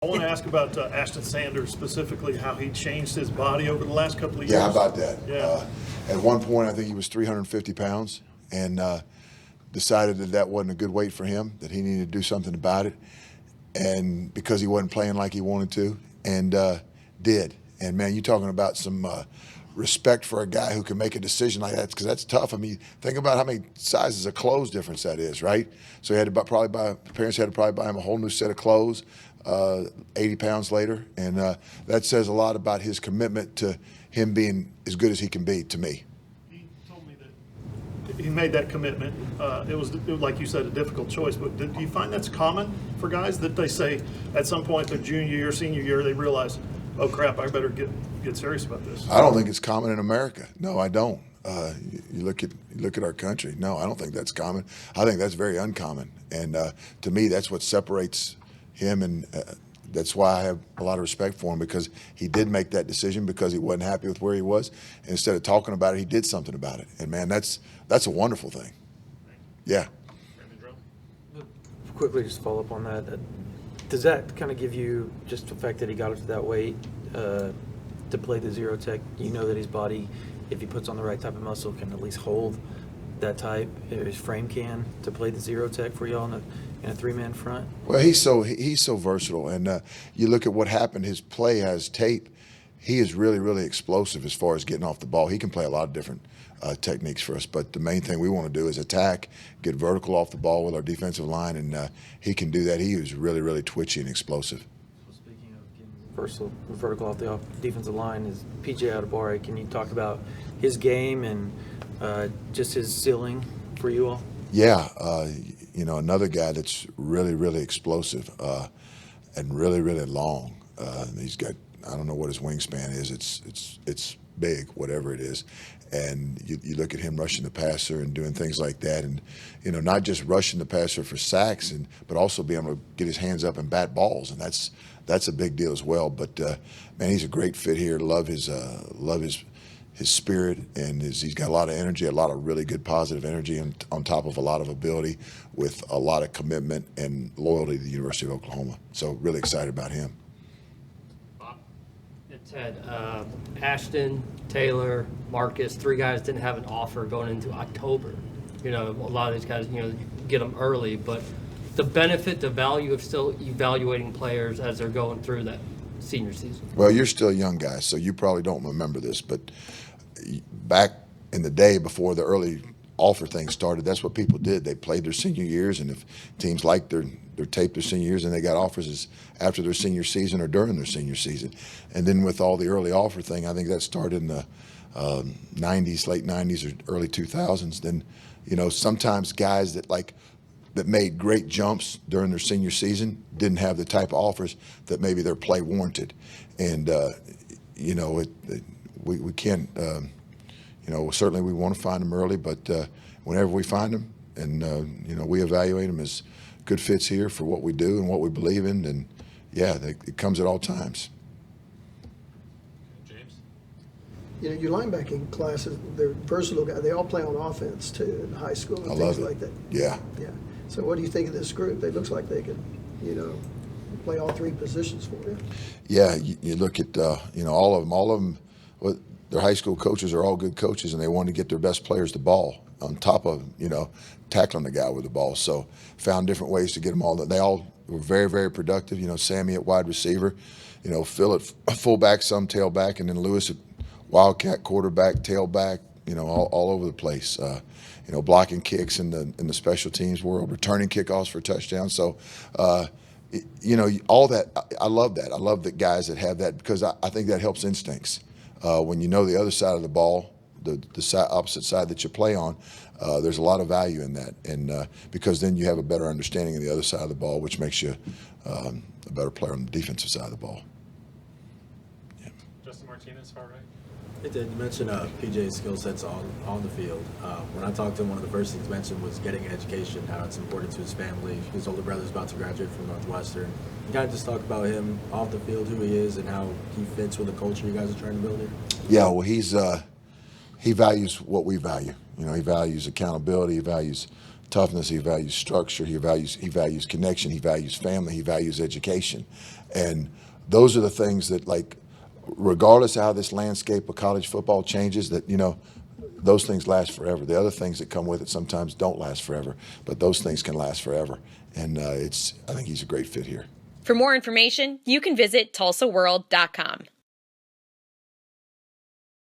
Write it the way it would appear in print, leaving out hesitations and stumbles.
I want to ask about Ashton Sanders specifically, how he changed his body over the last couple of years. Yeah, how about that? Yeah. At one point, I think he was 350 pounds and decided that that wasn't a good weight for him, that he needed to do something about it. And because he wasn't playing like he wanted to, and did. And man, you're talking about some respect for a guy who can make a decision like that, because that's tough. I mean, think about how many sizes of clothes difference that is, right? So he had to parents had to probably buy him a whole new set of clothes 80 pounds later. And that says a lot about his commitment to him being as good as he can be, to me. He told me that he made that commitment. It was, like you said, a difficult choice. But do you find that's common for guys, that they say at some point their junior year, senior year, they realize, oh crap, I better get serious about this? I don't think it's common in America. No, I don't. You look at our country. No, I don't think that's common. I think that's very uncommon. And to me, that's what separates him, and that's why I have a lot of respect for him, because he did make that decision because he wasn't happy with where he was. And instead of talking about it, he did something about it. And man, that's a wonderful thing. Yeah. Quickly, just follow up on that. Does that kind of give you, just the fact that he got up to that weight to play the zero tech? You know that his body, if he puts on the right type of muscle, can at least hold that type. His frame can to play the zero tech for y'all in a three-man front. Well, he's so versatile, and you look at what happened. His play has tape. He is really, really explosive as far as getting off the ball. He can play a lot of different techniques for us, but the main thing we want to do is attack, get vertical off the ball with our defensive line, and he can do that. He is really, really twitchy and explosive. So speaking of getting vertical off the defensive line, is PJ Adebawore. Can you talk about his game and just his ceiling for you all? Yeah, another guy that's really, really explosive and really, really long. He's got, I don't know what his wingspan is. It's big, whatever it is. And you look at him rushing the passer and doing things like that, and not just rushing the passer for sacks, but also being able to get his hands up and bat balls, and that's a big deal as well. But man, he's a great fit here. Love his spirit, and he's got a lot of energy, a lot of really good positive energy, and on top of a lot of ability, with a lot of commitment and loyalty to the University of Oklahoma. So really excited about him. Ted, Ashton, Taylor, Marcus, three guys didn't have an offer going into October. A lot of these guys, get them early, but the benefit, the value of still evaluating players as they're going through that senior season. Well, you're still a young guy, so you probably don't remember this, but back in the day before the early offer thing started, that's what people did. They played their senior years, and if teams liked their tape their senior years, and they got offers after their senior season or during their senior season. And then with all the early offer thing, I think that started in the 90s, late 90s or early 2000s. Then, sometimes guys that made great jumps during their senior season didn't have the type of offers that maybe their play warranted. And, we can't, certainly we want to find them early, but whenever we find them and, we evaluate them as good fits here for what we do and what we believe in, and yeah, it comes at all times. James? Your linebacking classes, they're versatile guys. They all play on offense too in high school and I things love it. like that. Yeah. Yeah. So what do you think of this group? They looks like they could, play all three positions for you. Yeah, you look at all of them. Well, their high school coaches are all good coaches, and they want to get their best players the ball on top of tackling the guy with the ball. So found different ways to get them all. They all were very, very productive. Sammy at wide receiver, Phil at fullback, some tailback, and then Lewis at wildcat, quarterback, tailback. All over the place. Blocking kicks in the special teams world, returning kickoffs for touchdowns. So, all that. I love that. I love the guys that have that, because I think that helps instincts. When you know the other side of the ball, the opposite side that you play on, there's a lot of value in that, and because then you have a better understanding of the other side of the ball, which makes you a better player on the defensive side of the ball. Yeah. Justin Martinez, far right. Hey, Ted, you mentioned PJ's skill sets on the field. When I talked to him, one of the first things mentioned was getting an education, how it's important to his family. His older brother's about to graduate from Northwestern. You kind of just talk about him off the field, who he is, and how he fits with the culture you guys are trying to build here. Yeah, well, he values what we value. He values accountability. He values toughness. He values structure. He values connection. He values family. He values education. And those are the things that, like, regardless of how this landscape of college football changes, that, you know, those things last forever. The other things that come with it sometimes don't last forever, but those things can last forever. And I think he's a great fit here. For more information, you can visit TulsaWorld.com.